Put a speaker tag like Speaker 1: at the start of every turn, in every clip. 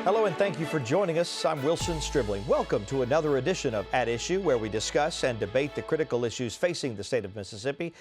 Speaker 1: Hello and thank you for joining us. I'm Wilson Stribling. Welcome to another edition of At Issue, where we discuss and debate the critical issues facing the state of Mississippi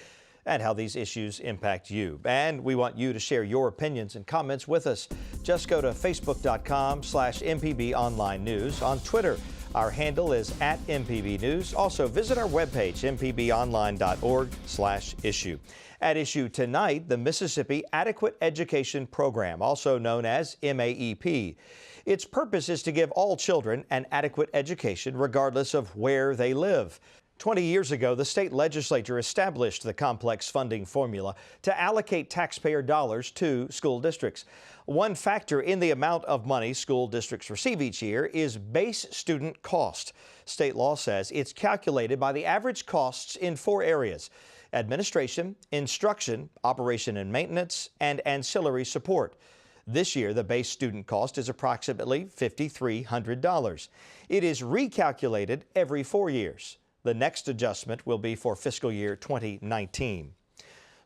Speaker 1: and how these issues impact you. And we want you to share your opinions and comments with us. Just go to facebook.com/MPB Online News. On Twitter, our handle is @MPB News. Also, visit our webpage, mpbonline.org/issue. At issue tonight, the Mississippi Adequate Education Program, also known as MAEP. Its purpose is to give all children an adequate education regardless of where they live. 20 years ago, the state legislature established the complex funding formula to allocate taxpayer dollars to school districts. One factor in the amount of money school districts receive each year is base student cost. State law says it's calculated by the average costs in 4 areas: administration, instruction, operation and maintenance, and ancillary support. This year, the base student cost is approximately $5,300. It is recalculated every 4 years. The next adjustment will be for fiscal year 2019.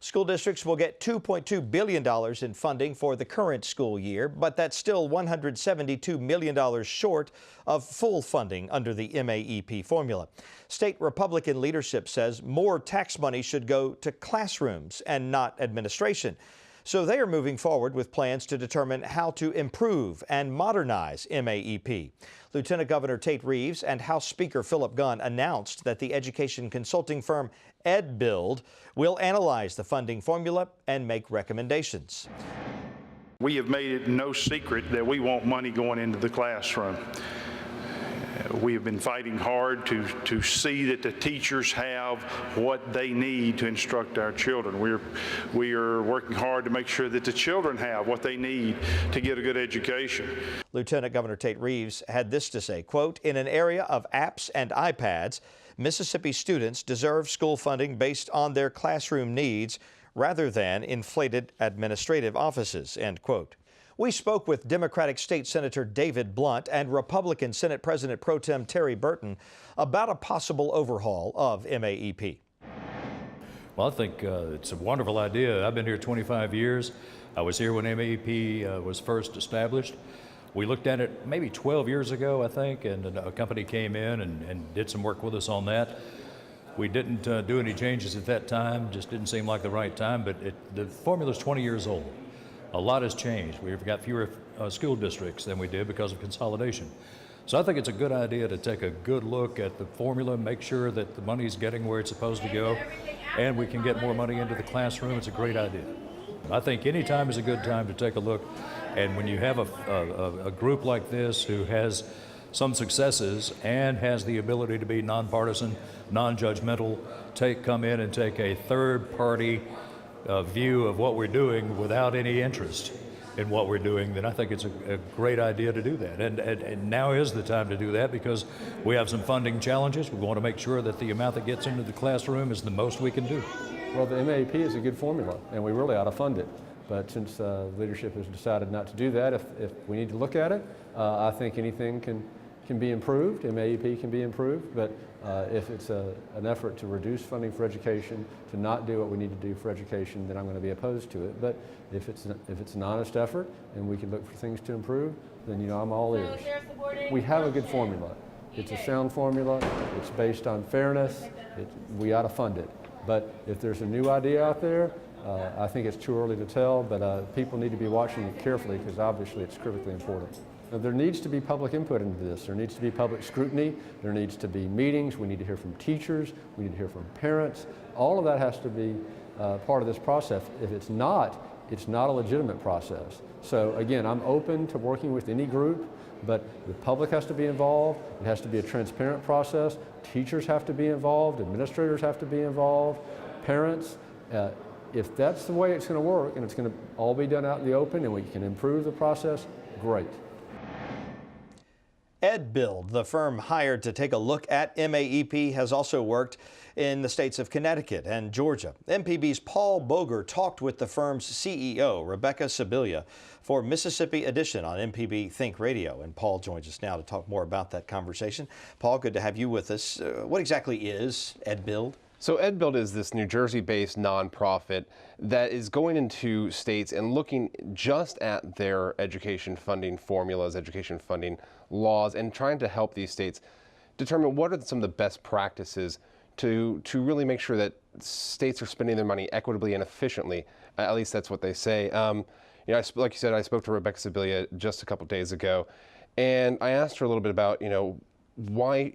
Speaker 1: School districts will get $2.2 billion in funding for the current school year, but that's still $172 million short of full funding under the MAEP formula. State Republican leadership says more tax money should go to classrooms and not administration. So they are moving forward with plans to determine how to improve and modernize MAEP. Lieutenant Governor Tate Reeves and House Speaker Philip Gunn announced that the education consulting firm EdBuild will analyze the funding formula and make recommendations.
Speaker 2: We have made it no secret that we want money going into the classroom. We have been fighting hard to see that the teachers have what they need to instruct our children. We are working hard to make sure that the children have what they need to get a good education.
Speaker 1: Lieutenant Governor Tate Reeves had this to say, quote, "In an area of apps and iPads, Mississippi students deserve school funding based on their classroom needs rather than inflated administrative offices," end quote. We spoke with Democratic State Senator David Blunt and Republican Senate President Pro Tem Terry Burton about a possible overhaul of MAEP.
Speaker 3: Well, I think it's a wonderful idea. I've been here 25 years. I was here when MAEP was first established. We looked at it maybe 12 years ago, I think, and a company came in and did some work with us on that. We didn't do any changes at that time, just didn't seem like the right time, but the formula's 20 years old. A lot has changed. We've got fewer school districts than we did because of consolidation. So I think it's a good idea to take a good look at the formula, make sure that the money's getting where it's supposed to go, and we can get more money into the classroom. It's a great idea. I think any time is a good time to take a look, and when you have a group like this who has some successes and has the ability to be nonpartisan, non-judgmental, come in and take a third-party view of what we're doing without any interest in what we're doing, then I think it's a great idea to do that. And now is the time to do that because we have some funding challenges. We want to make sure that the amount that gets into the classroom is the most we can do.
Speaker 4: Well, the MAEP is a good formula, and we really ought to fund it. But since leadership has decided not to do that, if we need to look at it, I think anything can be improved. MAEP can be improved, but if it's an effort to reduce funding for education, to not do what we need to do for education, then I'm going to be opposed to it. But if it's an honest effort and we can look for things to improve, then I'm all ears. We have a good formula. It's a sound formula. It's based on fairness. We ought to fund it. But if there's a new idea out there, I think it's too early to tell, but people need to be watching it carefully because obviously it's critically important. Now, there needs to be public input into this. There needs to be public scrutiny. There needs to be meetings. We need to hear from teachers. We need to hear from parents. All of that has to be part of this process. If it's not a legitimate process. So again, I'm open to working with any group, but the public has to be involved. It has to be a transparent process. Teachers have to be involved. Administrators have to be involved. Parents. If that's the way it's going to work and it's going to all be done out in the open and we can improve the process, great.
Speaker 1: EdBuild, the firm hired to take a look at MAEP, has also worked in the states of Connecticut and Georgia. MPB's Paul Boger talked with the firm's CEO, Rebecca Sibilia, for Mississippi Edition on MPB Think Radio. And Paul joins us now to talk more about that conversation. Paul, good to have you with us. What exactly is EdBuild?
Speaker 5: So EdBuild is this New Jersey-based nonprofit that is going into states and looking just at their education funding formulas, education funding laws, and trying to help these states determine what are some of the best practices to really make sure that states are spending their money equitably and efficiently. At least that's what they say. You know, like you said, I spoke to Rebecca Sibilia just a couple days ago, and I asked her a little bit about, you know, why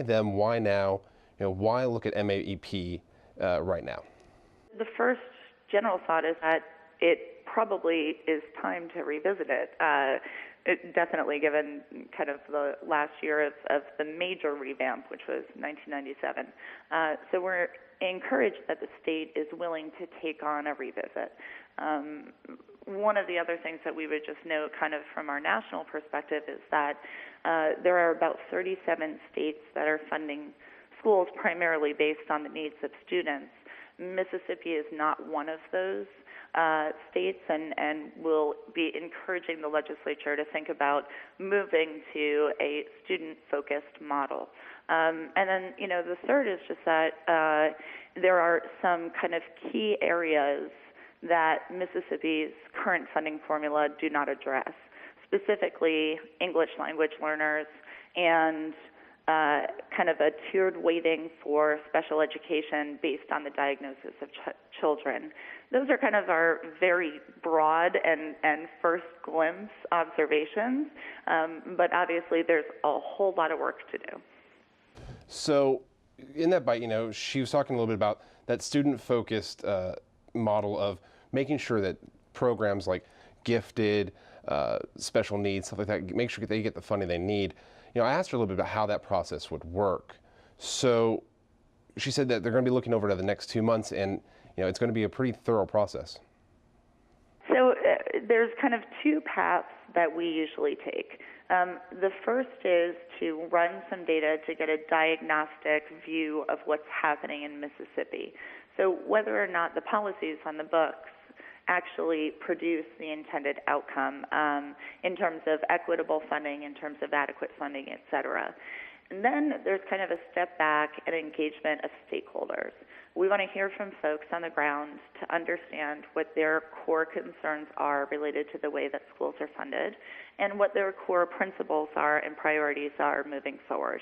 Speaker 5: them, why now? You know, why look at MAEP right now?
Speaker 6: The first general thought is that it probably is time to revisit it. Definitely given kind of the last year of the major revamp, which was 1997. So we're encouraged that the state is willing to take on a revisit. One of the other things that we would just note kind of from our national perspective is that there are about 37 states that are funding schools primarily based on the needs of students. Mississippi is not one of those states, and will be encouraging the legislature to think about moving to a student-focused model. And then, you know, the third is just that there are some kind of key areas that Mississippi's current funding formula do not address, specifically English language learners and kind of a tiered weighting for special education based on the diagnosis of children. Those are kind of our very broad and first glimpse observations, but obviously there's a whole lot of work to do.
Speaker 5: So in that bite, you know, she was talking a little bit about that student-focused model of making sure that programs like gifted, special needs, stuff like that, make sure they get the funding they need. You know, I asked her a little bit about how that process would work. So she said that they're going to be looking over it the next 2 months, and you know, it's going to be a pretty thorough process.
Speaker 6: So there's kind of two paths that we usually take. The first is to run some data to get a diagnostic view of what's happening in Mississippi. So whether or not the policies on the books actually produce the intended outcome in terms of equitable funding, in terms of adequate funding, et cetera. And then there's kind of a step back and engagement of stakeholders. We want to hear from folks on the ground to understand what their core concerns are related to the way that schools are funded and what their core principles are and priorities are moving forward.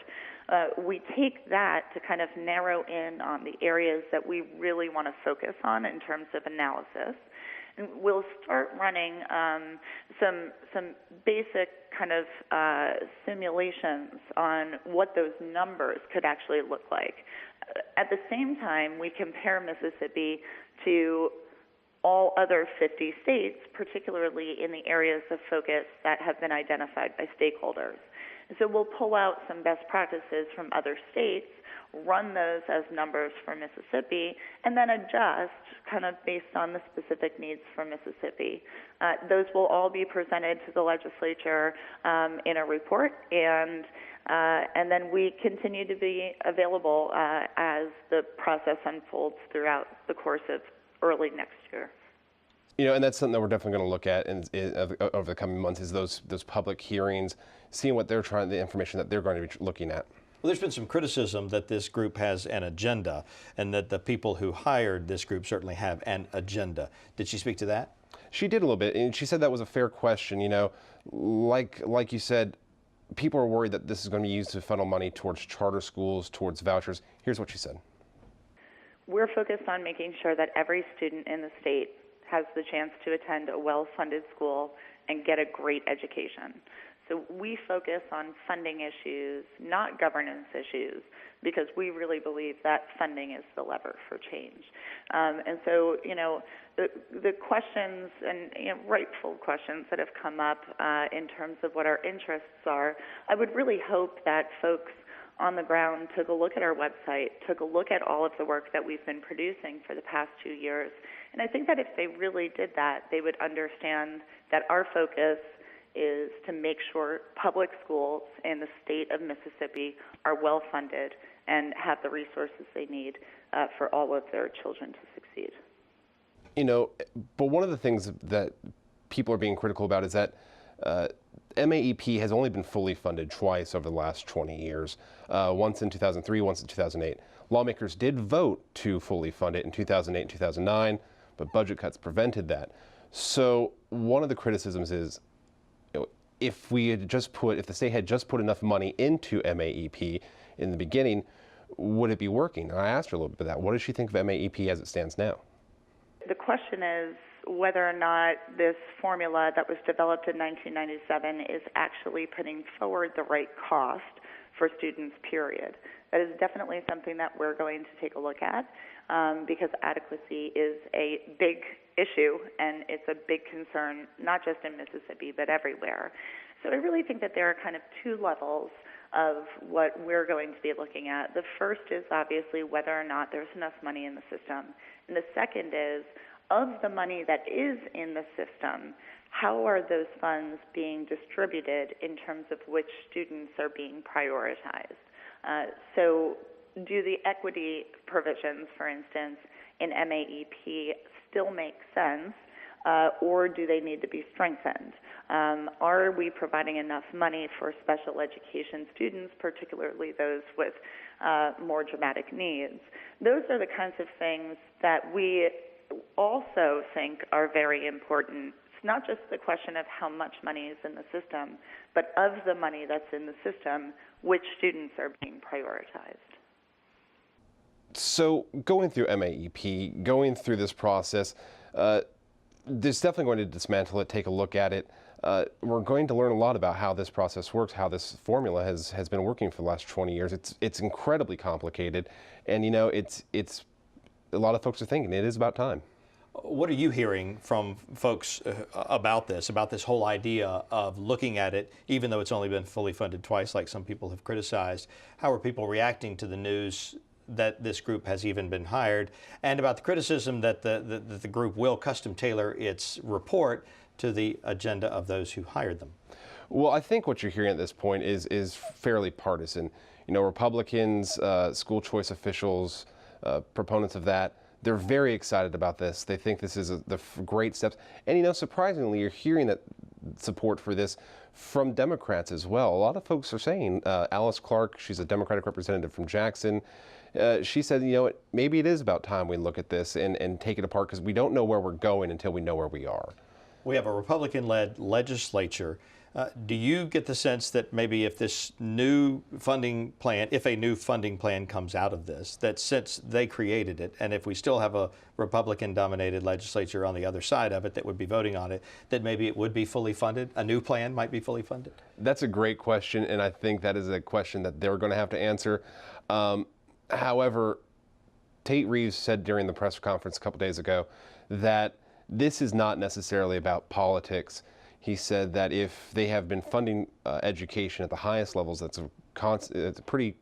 Speaker 6: We take that to kind of narrow in on the areas that we really want to focus on in terms of analysis. And we'll start running some basic kind of simulations on what those numbers could actually look like. At the same time, we compare Mississippi to all other 50 states, particularly in the areas of focus that have been identified by stakeholders. And so we'll pull out some best practices from other states, run those as numbers for Mississippi, and then adjust kind of based on the specific needs for Mississippi. Those will all be presented to the legislature in a report, and then we continue to be available as the process unfolds throughout the course of early next year.
Speaker 5: You know, and that's something that we're definitely going to look at over the coming months is those public hearings, seeing what they're trying, the information that they're going to be looking at.
Speaker 1: Well, there's been some criticism that this group has an agenda and that the people who hired this group certainly have an agenda. Did she speak to that?
Speaker 5: She did a little bit, and she said that was a fair question. You know, like you said, people are worried that this is going to be used to funnel money towards charter schools, towards vouchers. Here's what she said.
Speaker 6: We're focused on making sure that every student in the state has the chance to attend a well-funded school and get a great education. So we focus on funding issues, not governance issues, because we really believe that funding is the lever for change. And so, you know, the questions and rightful questions that have come up in terms of what our interests are, I would really hope that folks on the ground took a look at our website, took a look at all of the work that we've been producing for the past 2 years. And I think that if they really did that, they would understand that our focus is to make sure public schools in the state of Mississippi are well funded and have the resources they need for all of their children to succeed. You
Speaker 5: know, but one of the things that people are being critical about is that MAEP has only been fully funded twice over the last 20 years, once in 2003, once in 2008. Lawmakers did vote to fully fund it in 2008 and 2009, but budget cuts prevented that. So one of the criticisms is, if the state had just put enough money into MAEP in the beginning, would it be working? And I asked her a little bit about that. What does she think of MAEP as it stands now?
Speaker 6: The question is whether or not this formula that was developed in 1997 is actually putting forward the right cost for students, period. That is definitely something that we're going to take a look at because adequacy is a big issue and it's a big concern, not just in Mississippi, but everywhere. So I really think that there are kind of two levels of what we're going to be looking at. The first is obviously whether or not there's enough money in the system. And the second is, of the money that is in the system, how are those funds being distributed in terms of which students are being prioritized? So do the equity provisions, for instance, in MAEP still make sense, or do they need to be strengthened? Are we providing enough money for special education students, particularly those with more dramatic needs? Those are the kinds of things that we also think are very important. It's not just the question of how much money is in the system, but of the money that's in the system, which students are being prioritized.
Speaker 5: So going through MAEP, going through this process, there's definitely going to dismantle it, take a look at it. We're going to learn a lot about how this process works, how this formula has been working for the last 20 years. It's incredibly complicated, and it's a lot of folks are thinking it is about time.
Speaker 1: What are you hearing from folks about this whole idea of looking at it, even though it's only been fully funded twice, like some people have criticized? How are people reacting to the news that this group has even been hired, and about the criticism that the group will custom tailor its report to the agenda of those who hired them?
Speaker 5: Well, I think what you're hearing at this point is fairly partisan. Republicans, school choice officials, proponents of that, they're very excited about this. They think this is the great steps. And surprisingly, you're hearing that support for this from Democrats as well. A lot of folks are saying, Alice Clark, she's a Democratic representative from Jackson, she said, maybe it is about time we look at this and take it apart, because we don't know where we're going until we know where we are.
Speaker 1: We have a Republican-led legislature. Do you get the sense that maybe if this new funding plan, if a new funding plan comes out of this, that since they created it, and if we still have a Republican-dominated legislature on the other side of it that would be voting on it, that maybe it would be fully funded? A new plan might be fully funded?
Speaker 5: That's a great question, and I think that is a question that they're going to have to answer. However, Tate Reeves said during the press conference a couple days ago that this is not necessarily about politics. He said that if they have been funding education at the highest levels, it's a pretty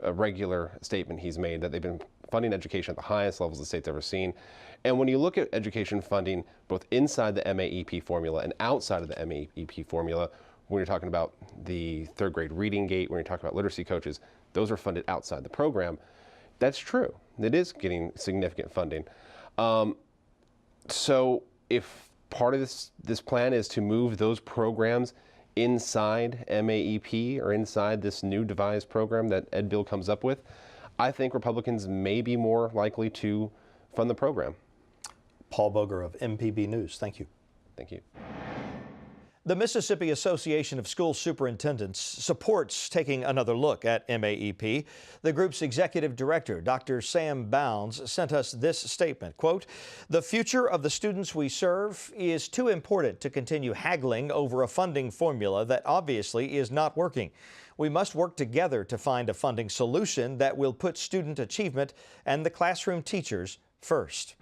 Speaker 5: regular statement he's made, that they've been funding education at the highest levels the state's ever seen. And when you look at education funding, both inside the MAEP formula and outside of the MAEP formula, when you're talking about the third grade reading gate, when you're talking about literacy coaches, those are funded outside the program. That's true. It is getting significant funding. So if part of this plan is to move those programs inside MAEP or inside this new devised program that EdBuild comes up with, I think Republicans may be more likely to fund the program.
Speaker 1: Paul Boger of MPB News, thank you.
Speaker 5: Thank you.
Speaker 1: The Mississippi Association of School Superintendents supports taking another look at MAEP. The group's executive director, Dr. Sam Bounds, sent us this statement, quote, "The future of the students we serve is too important to continue haggling over a funding formula that obviously is not working. We must work together to find a funding solution that will put student achievement and the classroom teachers first."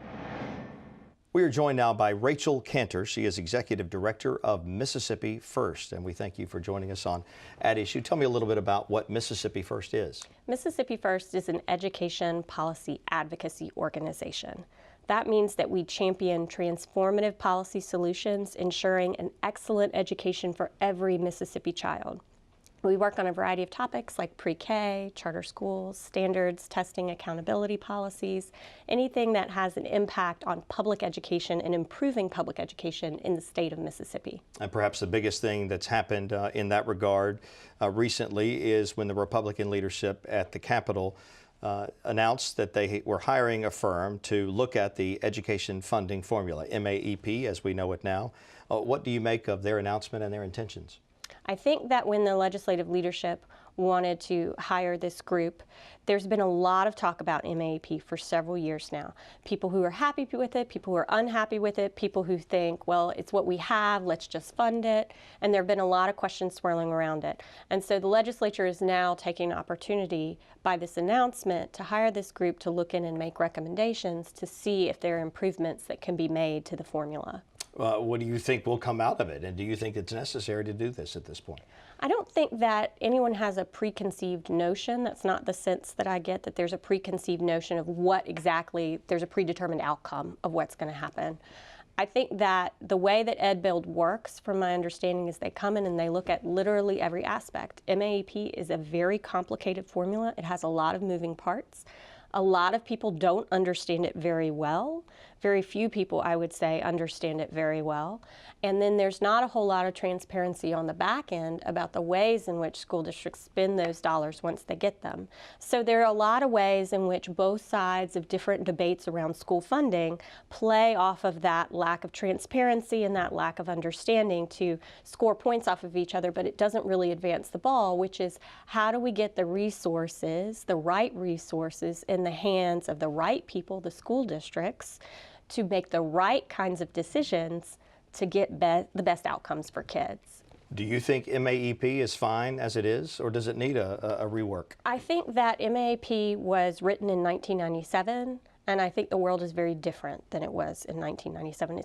Speaker 1: We are joined now by Rachel Cantor. She is Executive Director of Mississippi First, and we thank you for joining us on At Issue. Tell me a little bit about what Mississippi First is.
Speaker 7: Mississippi First is an education policy advocacy organization. That means that we champion transformative policy solutions, ensuring an excellent education for every Mississippi child. We work on a variety of topics like pre-K, charter schools, standards, testing, accountability policies, anything that has an impact on public education and improving public education in the state of Mississippi.
Speaker 1: And perhaps the biggest thing that's happened in that regard recently is when the Republican leadership at the Capitol announced that they were hiring a firm to look at the education funding formula, MAEP as we know it now. What do you make of their announcement and their intentions?
Speaker 7: I think that when the legislative leadership wanted to hire this group, there's been a lot of talk about MAEP for several years now. People who are happy with it, people who are unhappy with it, people who think, well, it's what we have, let's just fund it. And there have been a lot of questions swirling around it. And so the legislature is now taking an opportunity by this announcement to hire this group to look in and make recommendations to see if there are improvements that can be made to the formula.
Speaker 1: What do you think will come out of it? And do you think it's necessary to do this at this point?
Speaker 7: I don't think that anyone has a preconceived notion. That's not the sense that I get, that there's a preconceived notion of what exactly, there's a predetermined outcome of what's going to happen. I think that the way that EdBuild works, from my understanding, is they come in and they look at literally every aspect. MAEP is a very complicated formula. It has a lot of moving parts. A lot of people don't understand it very well. Very few people, I would say, understand it very well. And then there's not a whole lot of transparency on the back end about the ways in which school districts spend those dollars once they get them. So there are a lot of ways in which both sides of different debates around school funding play off of that lack of transparency and that lack of understanding to score points off of each other, but it doesn't really advance the ball, which is how do we get the resources, the right resources, in the hands of the right people, the school districts, to make the right kinds of decisions to get the best outcomes for kids.
Speaker 1: Do you think MAEP is fine as it is, or does it need a rework?
Speaker 7: I think that MAEP was written in 1997, and I think the world is very different than it was in 1997.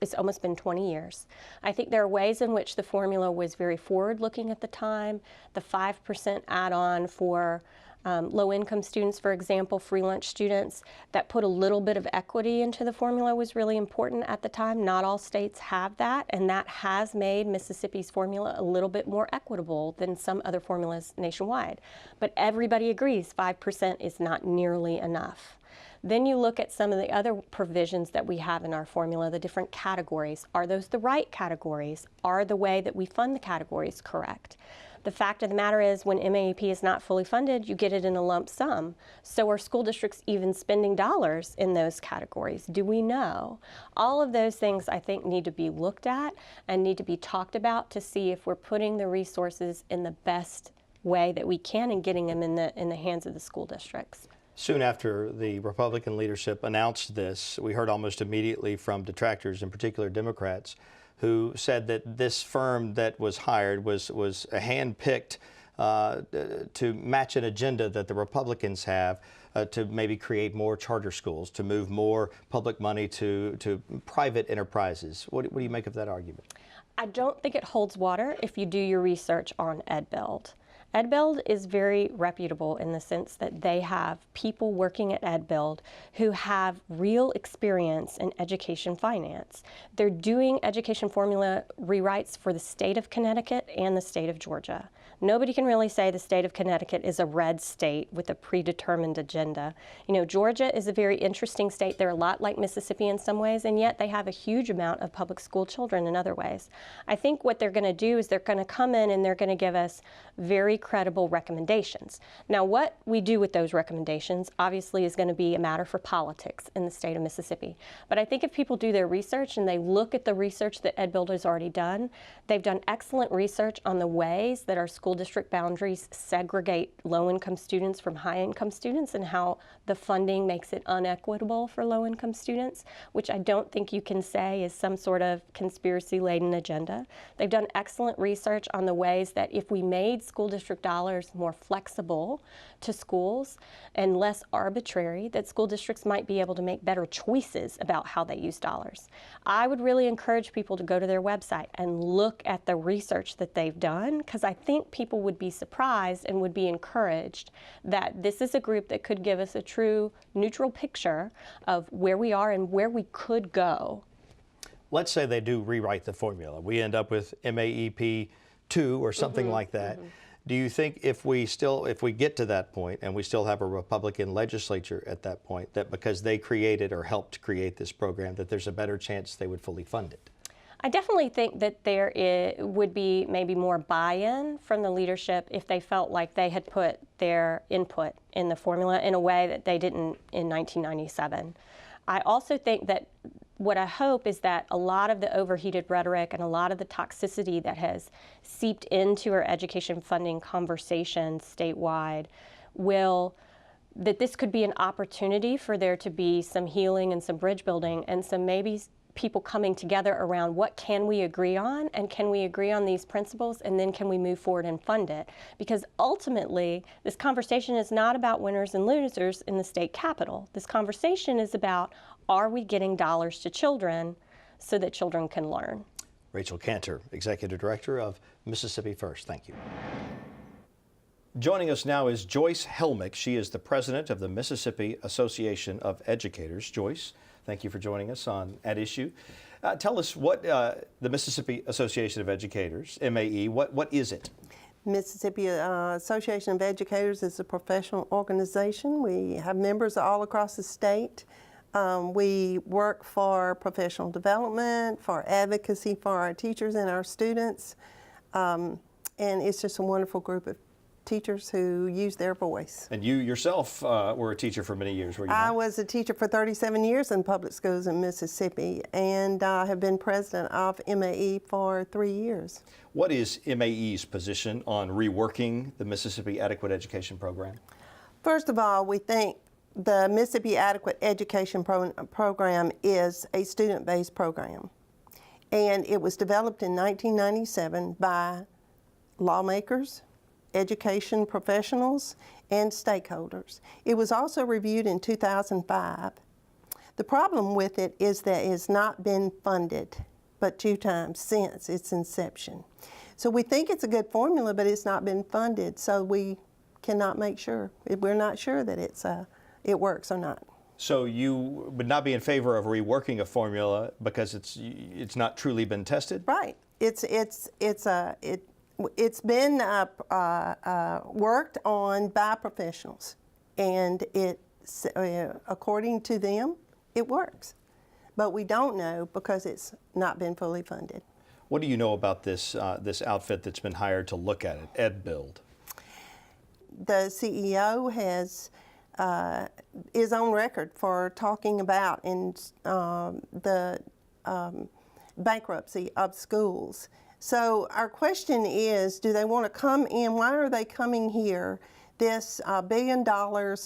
Speaker 7: It's almost been 20 years. I think there are ways in which the formula was very forward-looking at the time. The 5% add-on for low-income students, for example, free lunch students, that put a little bit of equity into the formula was really important at the time. Not all states have that, and that has made Mississippi's formula a little bit more equitable than some other formulas nationwide. But everybody agrees 5% is not nearly enough. Then you look at some of the other provisions that we have in our formula, the different categories. Are those the right categories? Are the way that we fund the categories correct? The fact of the matter is, when MAEP is not fully funded, you get it in a lump sum. So are school districts even spending dollars in those categories? Do we know? All of those things, I think, need to be looked at and need to be talked about to see if we're putting the resources in the best way that we can and getting them in the hands of the school districts.
Speaker 1: Soon after the Republican leadership announced this, we heard almost immediately from detractors, in particular Democrats, who said that this firm that was hired was hand-picked to match an agenda that the Republicans have to maybe create more charter schools, to move more public money to private enterprises. What do you make of that argument?
Speaker 7: I don't think it holds water if you do your research on EdBuild. EdBuild is very reputable in the sense that they have people working at EdBuild who have real experience in education finance. They're doing education formula rewrites for the state of Connecticut and the state of Georgia. Nobody can really say the state of Connecticut is a red state with a predetermined agenda. You know, Georgia is a very interesting state. They're a lot like Mississippi in some ways, and yet they have a huge amount of public school children in other ways. I think what they're going to do is they're going to come in and they're going to give us very credible recommendations. Now, what we do with those recommendations obviously is going to be a matter for politics in the state of Mississippi. But I think if people do their research and they look at the research that EdBuild has already done, they've done excellent research on the ways that our school district boundaries segregate low-income students from high-income students and how the funding makes it unequitable for low-income students, which I don't think you can say is some sort of conspiracy-laden agenda. They've done excellent research on the ways that if we made school district dollars more flexible to schools and less arbitrary, that school districts might be able to make better choices about how they use dollars. I would really encourage people to go to their website and look at the research that they've done, because I think people would be surprised and would be encouraged that this is a group that could give us a true neutral picture of where we are and where we could go.
Speaker 1: Let's say they do rewrite the formula. We end up with MAEP 2 or something like that. Do you think if we get to that point and we still have a Republican legislature at that point, that because they created or helped create this program, that there's a better chance they would fully fund it?
Speaker 7: I definitely think that would be maybe more buy-in from the leadership if they felt like they had put their input in the formula in a way that they didn't in 1997. I also think that what I hope is that a lot of the overheated rhetoric and a lot of the toxicity that has seeped into our education funding conversation statewide that this could be an opportunity for there to be some healing and some bridge building and some maybe people coming together around what can we agree on, and can we agree on these principles, and then can we move forward and fund it? Because ultimately, this conversation is not about winners and losers in the state capitol. This conversation is about, are we getting dollars to children so that children can learn?
Speaker 1: Rachel Cantor, Executive Director of Mississippi First. Thank you. Joining us now is Joyce Helmick. She is the president of the Mississippi Association of Educators. Joyce, thank you for joining us on At Issue. Tell us what the Mississippi Association of Educators, MAE, what is it?
Speaker 8: Mississippi Association of Educators is a professional organization. We have members all across the state. We work for professional development, for advocacy for our teachers and our students, and it's just a wonderful group of teachers who use their voice.
Speaker 1: And you yourself were a teacher for many years, were you not?
Speaker 8: I was a teacher for 37 years in public schools in Mississippi, and I have been president of MAE for 3 years.
Speaker 1: What is MAE's position on reworking the Mississippi Adequate Education Program?
Speaker 8: First of all, we think the Mississippi Adequate Education Program is a student-based program, and it was developed in 1997 by lawmakers, education professionals, and stakeholders. It was also reviewed in 2005. The problem with it is that it's not been funded but 2 times since its inception. So we think it's a good formula, but it's not been funded, so we cannot make sure. We're not sure that it works or not.
Speaker 1: So you would not be in favor of reworking a formula because it's not truly been tested?
Speaker 8: Right. It's been worked on by professionals, and according to them, it works. But we don't know because it's not been fully funded.
Speaker 1: What do you know about this outfit that's been hired to look at it, EdBuild?
Speaker 8: The CEO is on record for talking about the bankruptcy of schools. So our question is, do they want to come in? Why are they coming here? This billion-dollar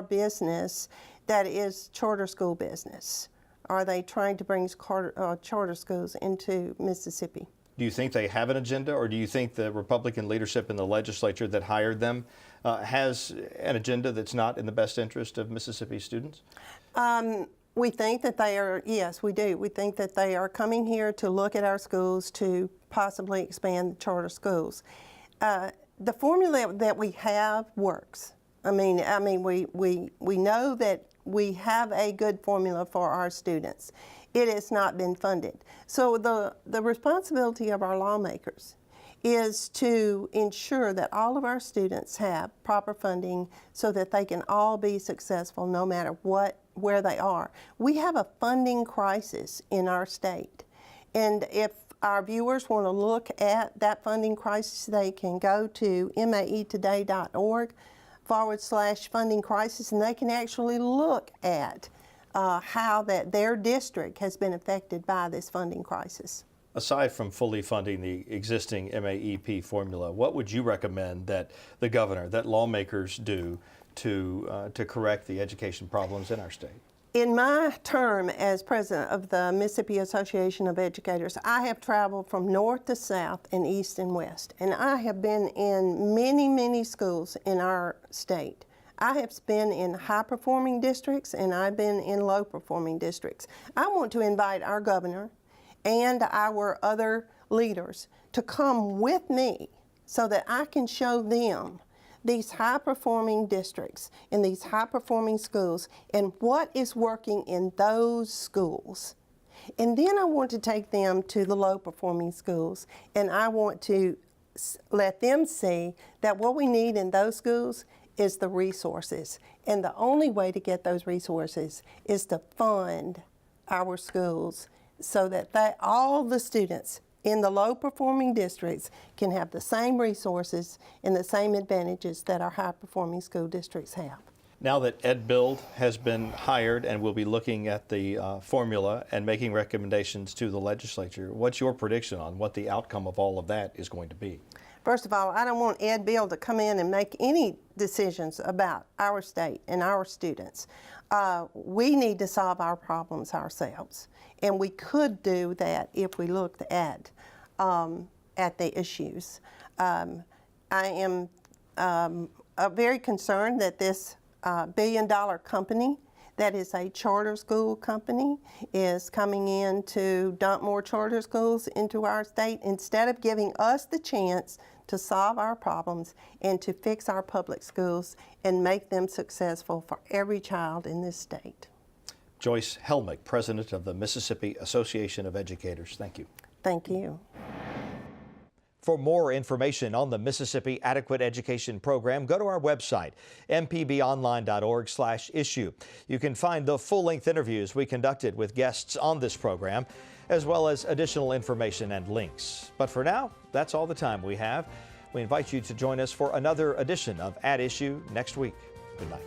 Speaker 8: business that is charter school business. Are they trying to bring charter schools into Mississippi?
Speaker 1: Do you think they have an agenda, or do you think the Republican leadership in the legislature that hired them has an agenda that's not in the best interest of Mississippi students?
Speaker 8: We think that they are, yes, we do. We think that they are coming here to look at our schools to possibly expand the charter schools. The formula that we have works. I mean, we know that we have a good formula for our students. It has not been funded. So the responsibility of our lawmakers is to ensure that all of our students have proper funding so that they can all be successful no matter where they are. We have a funding crisis in our state, and if our viewers want to look at that funding crisis, they can go to maetoday.org/funding crisis, and they can actually look at how their district has been affected by this funding crisis.
Speaker 1: Aside from fully funding the existing MAEP formula, what would you recommend that the governor, that lawmakers do to correct the education problems in our state?
Speaker 8: In my term as president of the Mississippi Association of Educators, I have traveled from north to south and east and west, and I have been in many, many schools in our state. I have been in high-performing districts, and I've been in low-performing districts. I want to invite our governor and our other leaders to come with me so that I can show them these high-performing districts and these high-performing schools and what is working in those schools. And then I want to take them to the low-performing schools, and I want to let them see that what we need in those schools is the resources. And the only way to get those resources is to fund our schools so that all the students in the low-performing districts can have the same resources and the same advantages that our high-performing school districts have.
Speaker 1: Now that EdBuild has been hired and will be looking at the formula and making recommendations to the legislature, what's your prediction on what the outcome of all of that is going to be?
Speaker 8: First of all, I don't want EdBuild to come in and make any decisions about our state and our students. We need to solve our problems ourselves, and we could do that if we looked at the issues. I am very concerned that this billion-dollar company that is a charter school company is coming in to dump more charter schools into our state instead of giving us the chance to solve our problems and to fix our public schools and make them successful for every child in this state.
Speaker 1: Joyce Helmick, President of the Mississippi Association of Educators, thank you.
Speaker 8: Thank you.
Speaker 1: For more information on the Mississippi Adequate Education Program, go to our website, mpbonline.org/issue. You can find the full-length interviews we conducted with guests on this program, as well as additional information and links. But for now, that's all the time we have. We invite you to join us for another edition of At Issue next week. Good night.